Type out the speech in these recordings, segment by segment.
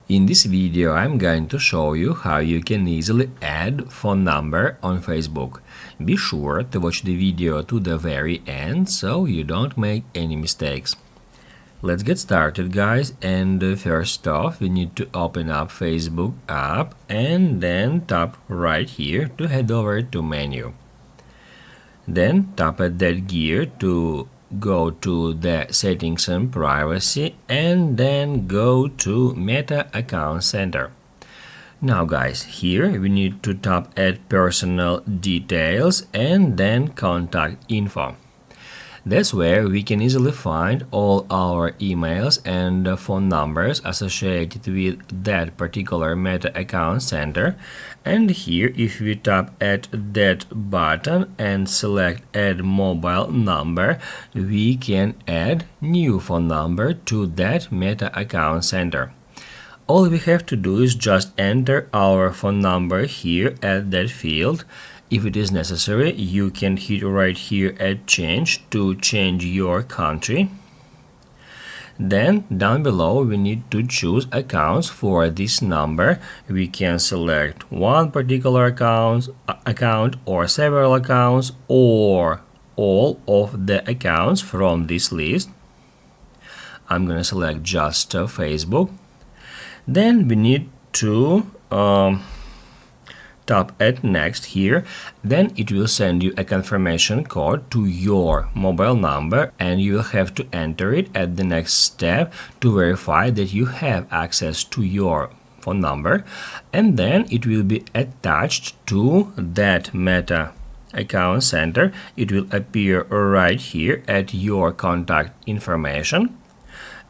In this video, I'm going to show you how you can easily add phone number on Facebook. Be sure to watch the video to the very end so you don't make any mistakes. Let's get started, guys, and first off we need to open up Facebook app and then tap right here to head over to menu. Then tap at that gear to go to the settings and privacy and then go to Meta Account Center. Now guys, here we need to tap at personal details and then contact info. That's where we can easily find all our emails and phone numbers associated with that particular Meta Account Center. And here, if we tap at that button and select Add Mobile Number, we can add new phone number to that Meta Account Center. All we have to do is just enter our phone number here at that field. If it is necessary, you can hit right here at change to change your country. Then down below we need to choose accounts for this number. We can select one particular account or several accounts or all of the accounts from this list. I'm gonna select just Facebook. Then we need to tap at next here. Then it will send you a confirmation code to your mobile number and you will have to enter it at the next step to verify that you have access to your phone number, and then it will be attached to that Meta Account Center. It will appear right here at your contact information.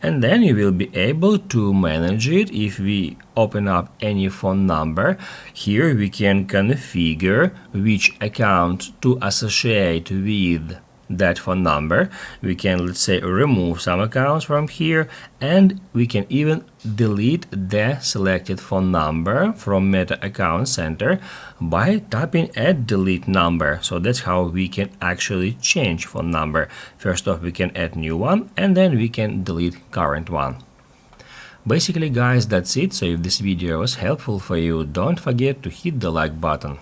And then you will be able to manage it. If we open up any phone number, here we can configure which account to associate with that phone number. We can, let's say, remove some accounts from here, and we can even delete the selected phone number from Meta Account Center by tapping at delete number. So that's how we can actually change phone number. First off, we can add new one and then we can delete current one. Basically, guys, that's it. So if this video was helpful for you, don't forget to hit the like button.